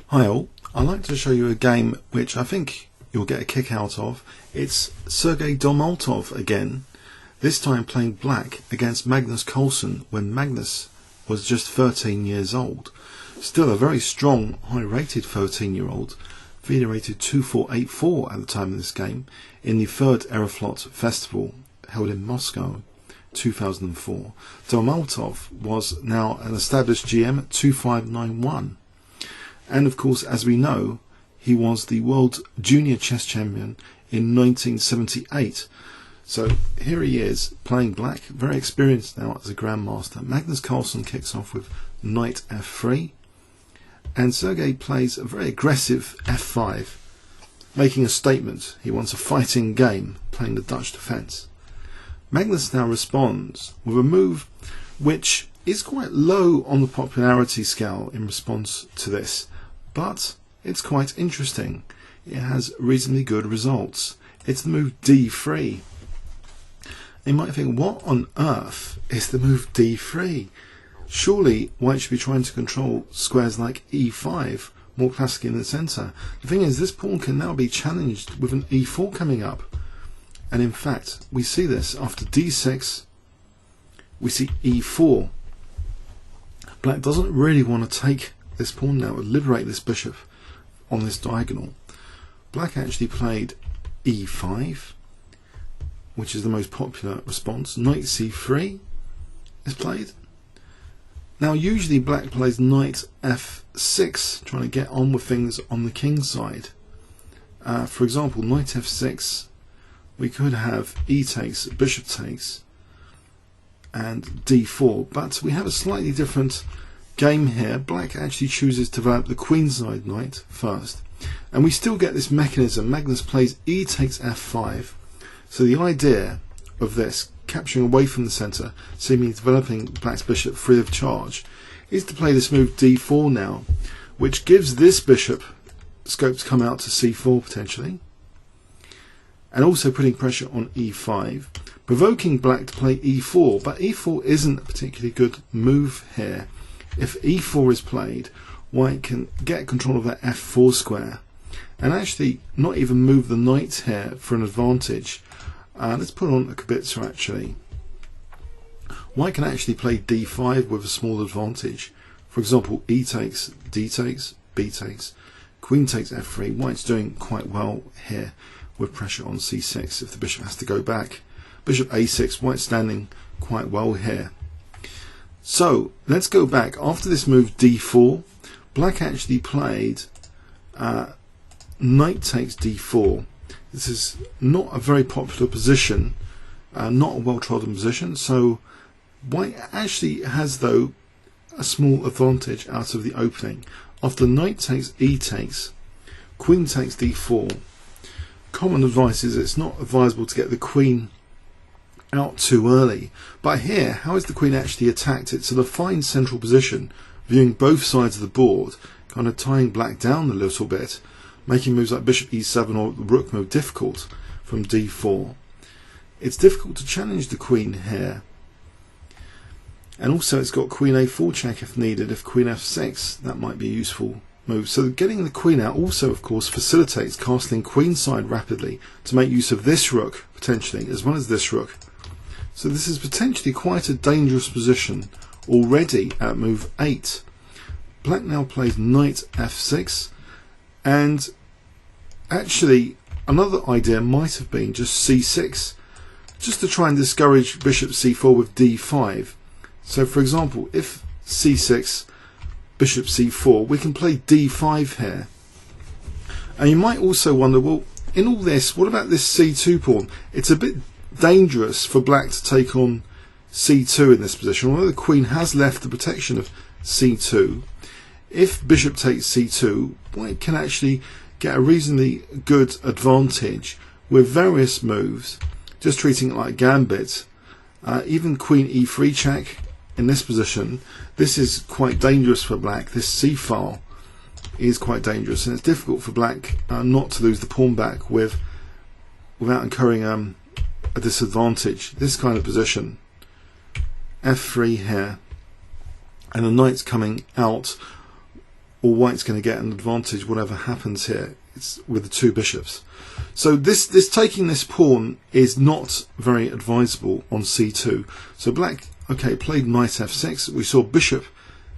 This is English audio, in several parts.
Hi all, I'd like to show you a game which I think you'll get a kick out of. It's Sergey Dolmatov again, this time playing black against Magnus Carlsen when Magnus was just 13 years old. Still a very strong, high rated 13-year-old, VD rated 2484 at the time of this game in the third Aeroflot festival held in Moscow 2004. Dolmatov was now an established GM at 2591. And of course, as we know, he was the world junior chess champion in 1978. So here he is playing black, very experienced now as a Grandmaster. Magnus Carlsen kicks off with knight f3, and Sergey plays a very aggressive f5, making a statement. He wants a fighting game, playing the Dutch defence. Magnus now responds with a move which is quite low on the popularity scale in response to this, but it's quite interesting. It has reasonably good results. It's the move d3. You might think, what on earth is the move d3? Surely White should be trying to control squares like e5, more classically in the centre. The thing is, this pawn can now be challenged with an e4 coming up. And in fact, we see this after d6, we see e4. Black doesn't really want to take this pawn now and liberate this bishop on this diagonal. Black actually played e5, which is the most popular response. Knight c3 is played. Now usually black plays knight f6, trying to get on with things on the king side. For example, knight f6, we could have e takes, bishop takes, and d4, but we have a slightly different game here. Black actually chooses to develop the queenside knight first, and we still get this mechanism. Magnus plays e takes f5, so the idea of this, capturing away from the centre, seemingly developing black's bishop free of charge, is to play this move d4 now, which gives this bishop scope to come out to c4 potentially, and also putting pressure on e5, provoking black to play e4, but e4 isn't a particularly good move here. If e4 is played, White can get control of that f4 square and actually not even move the knight here for an advantage. Let's put on a kibitzer actually. White can actually play d5 with a small advantage. For example, e takes, d takes, b takes, queen takes f3. White's doing quite well here with pressure on c6 if the bishop has to go back. Bishop a6, White standing quite well here. So let's go back. After this move d4, black actually played knight takes d4. This is not a very popular position, not a well-trodden position, so White actually has, though, a small advantage out of the opening. After knight takes e takes, queen takes d4. Common advice is it's not advisable to get the queen out too early, but here, how is the queen actually attacked? It's in a fine central position, viewing both sides of the board, kind of tying black down a little bit, making moves like bishop e7 or the rook move difficult from d4. It's difficult to challenge the queen here, and also it's got queen a4 check if needed. If queen f6, that might be a useful move. So getting the queen out also, of course, facilitates castling queenside rapidly to make use of this rook potentially as well as this rook. So this is potentially quite a dangerous position already at move 8. Black now plays knight f6, and actually another idea might have been just c6, just to try and discourage bishop c4 with d5. So for example, if c6, bishop c4, we can play d5 here. And you might also wonder, well, in all this, what about this c2 pawn? It's a bit dangerous for black to take on c2 in this position, although the queen has left the protection of c2. If bishop takes c2, White can actually get a reasonably good advantage with various moves, just treating it like gambit. Even queen e3 check in this position, this is quite dangerous for black. This c file is quite dangerous, and it's difficult for black not to lose the pawn back without incurring a disadvantage. This kind of position, f3 here, and the knight's coming out or white's going to get an advantage whatever happens here. It's with the two bishops. So this taking this pawn is not very advisable on c2. So black, okay, played knight f6. We saw bishop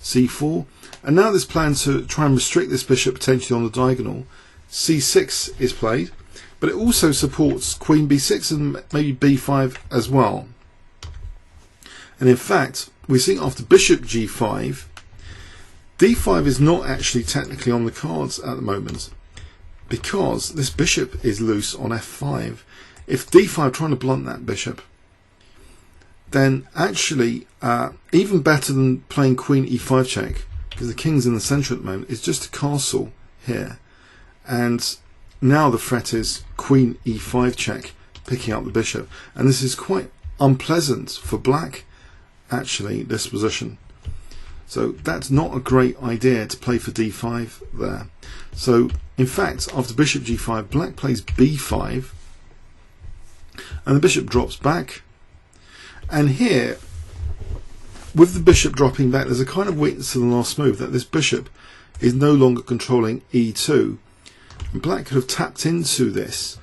c4, and now this plan to try and restrict this bishop potentially on the diagonal. c6 is played, but it also supports queen b6 and maybe b5 as well. And in fact, we see after bishop g5, d5 is not actually technically on the cards at the moment, because this bishop is loose on f5. If d5 trying to blunt that bishop, then actually even better than playing queen e5 check, because the king's in the centre at the moment, is just a castle here. And now the threat is queen e5 check, picking up the bishop. And this is quite unpleasant for black, actually, this position. So that's not a great idea to play for d5 there. So in fact, after bishop g5, black plays b5, and the bishop drops back. And here, with the bishop dropping back, there's a kind of weakness to the last move, that this bishop is no longer controlling e2. And black could have tapped into this.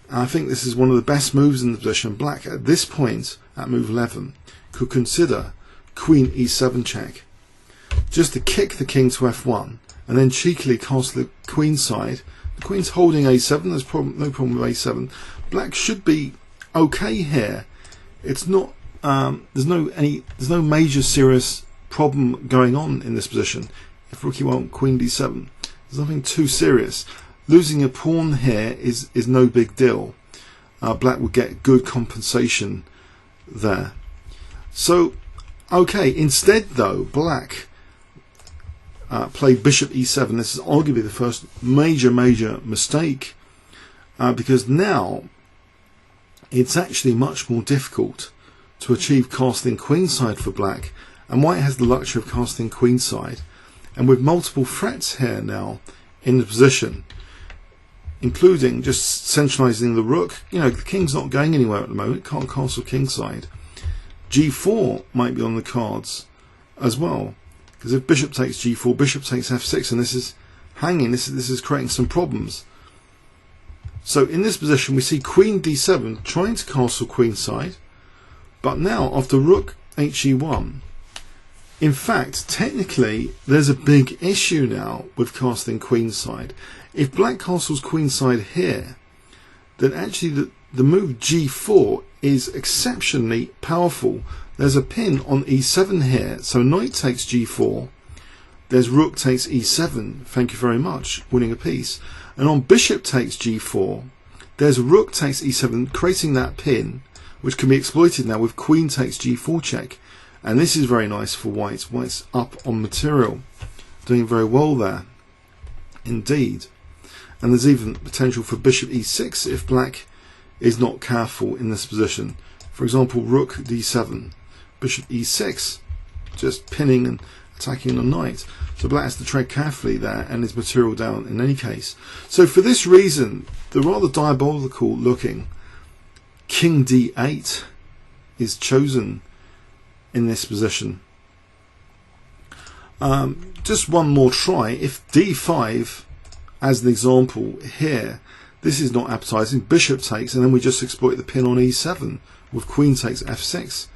And I think this is one of the best moves in the position. Black at this point, at move 11, could consider queen e7 check, just to kick the king to f1, and then cheekily castle the queen side. The queen's holding a7, there's no problem with a7. Black should be okay here. It's not there's no major serious problem going on in this position. If rook e1, queen d7, there's nothing too serious. Losing a pawn here is no big deal. Black would get good compensation there. So okay, instead though, black played bishop e7. This is arguably the first major mistake, because now it's actually much more difficult to achieve castling queenside for black, and white has the luxury of casting queenside, and with multiple threats here now in the position, including just centralizing the rook. You know, the king's not going anywhere at the moment, can't castle kingside. g4 might be on the cards as well, because if bishop takes g4, bishop takes f6, and this is hanging, this is creating some problems. So in this position we see queen d7 trying to castle queenside, but now after rook he1, in fact technically there's a big issue now with casting queenside. If black castles queenside here, then actually the move g4 is exceptionally powerful. There's a pin on e7 here, so knight takes g4, there's rook takes e7, thank you very much, winning a piece. And on bishop takes g4, there's rook takes e7, creating that pin, which can be exploited now with queen takes g4 check. And this is very nice for white. White's up on material, doing very well there indeed. And there's even potential for bishop e6 if black is not careful in this position. For example, rook d7, bishop e6, just pinning and attacking the knight. So black has to tread carefully there and his material down in any case. So for this reason, the rather diabolical looking king d8 is chosen in this position. Just one more try. If d5, as an example here, this is not appetizing. Bishop takes, and then we just exploit the pin on e7 with queen takes f6,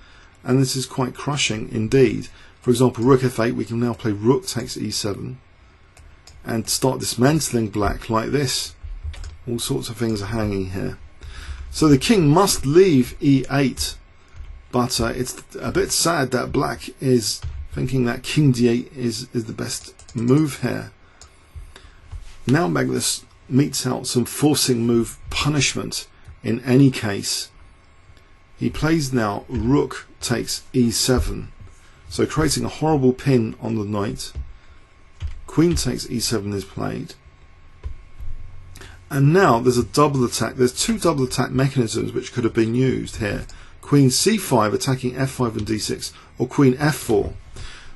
and this is quite crushing indeed. For example, rook f8, we can now play rook takes e7 and start dismantling black like this. All sorts of things are hanging here. So the king must leave e8, but it's a bit sad that black is thinking that king d8 is the best move here. Now Magnus meets out some forcing move punishment in any case. He plays now rook takes e7, so creating a horrible pin on the knight. Queen takes e7 is played. And now there's a double attack. There's two double attack mechanisms which could have been used here. Queen c5 attacking f5 and d6, or queen f4.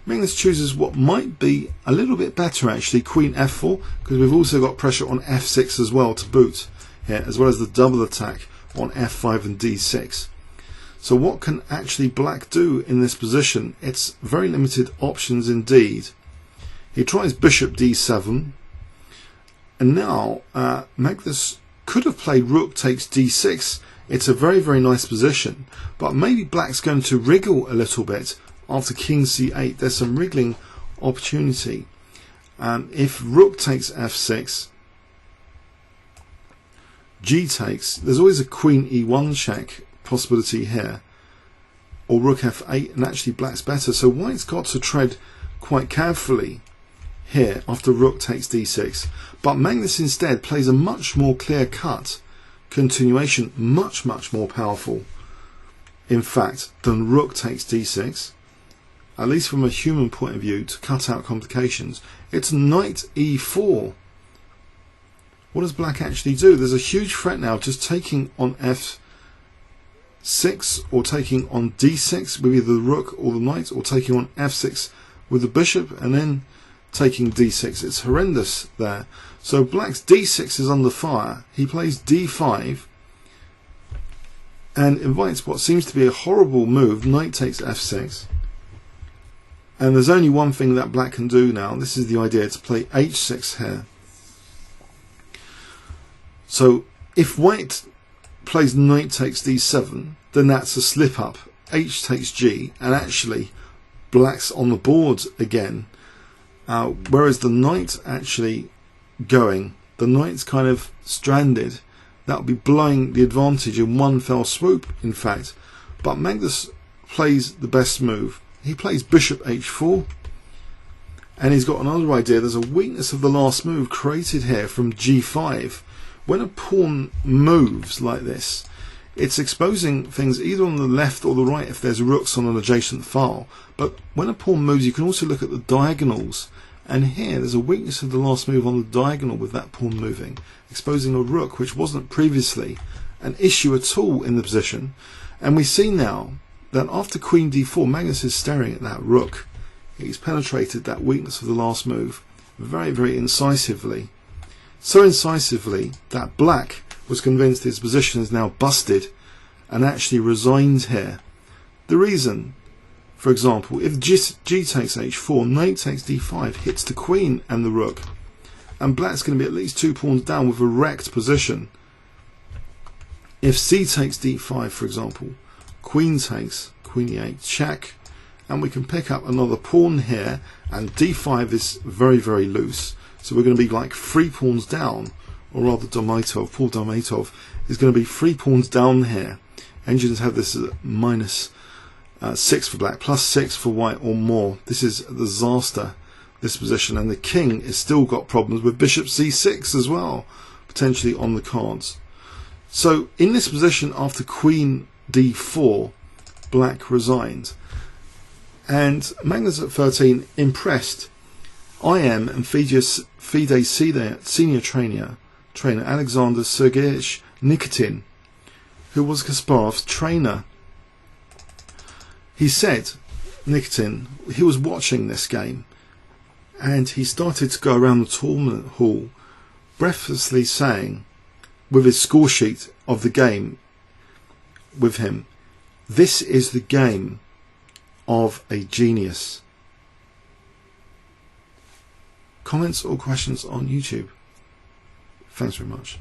Magnus chooses what might be a little bit better actually, queen f4, because we've also got pressure on f6 as well to boot here, as well as the double attack on f5 and d6. So what can actually black do in this position? It's very limited options indeed. He tries bishop d7, and now Magnus could have played rook takes d6. It's a very, very nice position, but maybe black's going to wriggle a little bit after king c8. There's some wriggling opportunity. If rook takes f6, g takes, there's always a queen e1 check possibility here, or rook f8, and actually black's better. So white's got to tread quite carefully here after rook takes d6. But Magnus instead plays a much more clear-cut continuation, much more powerful, in fact, than rook takes d6, at least from a human point of view, to cut out complications. It's knight e4. What does black actually do? There's a huge threat now of just taking on f6 or taking on d6 with either the rook or the knight, or taking on f6 with the bishop and then taking d6. It's horrendous there. So black's d6 is under fire. He plays d5 and invites what seems to be a horrible move, knight takes f6. And there's only one thing that black can do now. This is the idea, to play h6 here. So if white plays knight takes d7, then that's a slip up. H takes g, and actually black's on the board again. Whereas the knight actually going, the knight's kind of stranded. That would be blowing the advantage in one fell swoop, in fact. But Magnus plays the best move. He plays bishop h4, and he's got another idea. There's a weakness of the last move created here from g5. When a pawn moves like this, it's exposing things either on the left or the right if there's rooks on an adjacent file. But when a pawn moves, you can also look at the diagonals. And here there's a weakness of the last move on the diagonal with that pawn moving, exposing a rook which wasn't previously an issue at all in the position. And we see now that after queen d4, Magnus is staring at that rook. He's penetrated that weakness of the last move very, very incisively. So incisively that black was convinced his position is now busted and actually resigned here. The reason, for example, if g takes h4, knight takes d5 hits the queen and the rook, and black's going to be at least 2 pawns down with a wrecked position. If c takes d5, for example, queen takes, queen e8, check, and we can pick up another pawn here, and d5 is very, very loose. So we're going to be like 3 pawns down, or rather Dolmatov, Paul Dolmatov, is going to be 3 pawns down here. Engines have this as minus 6 for black, plus 6 for white or more. This is a disaster, this position, and the king has still got problems with bishop c6 as well, potentially on the cards. So in this position, after queen d4, black resigned. And Magnus at 13 impressed IM and FIDE senior trainer Alexander Sergeyevich Nikitin, who was Kasparov's trainer. He said, Nikitin, he was watching this game and he started to go around the tournament hall breathlessly saying, with his score sheet of the game with him, "This is the game of a genius." Comments or questions on YouTube? Thanks very much.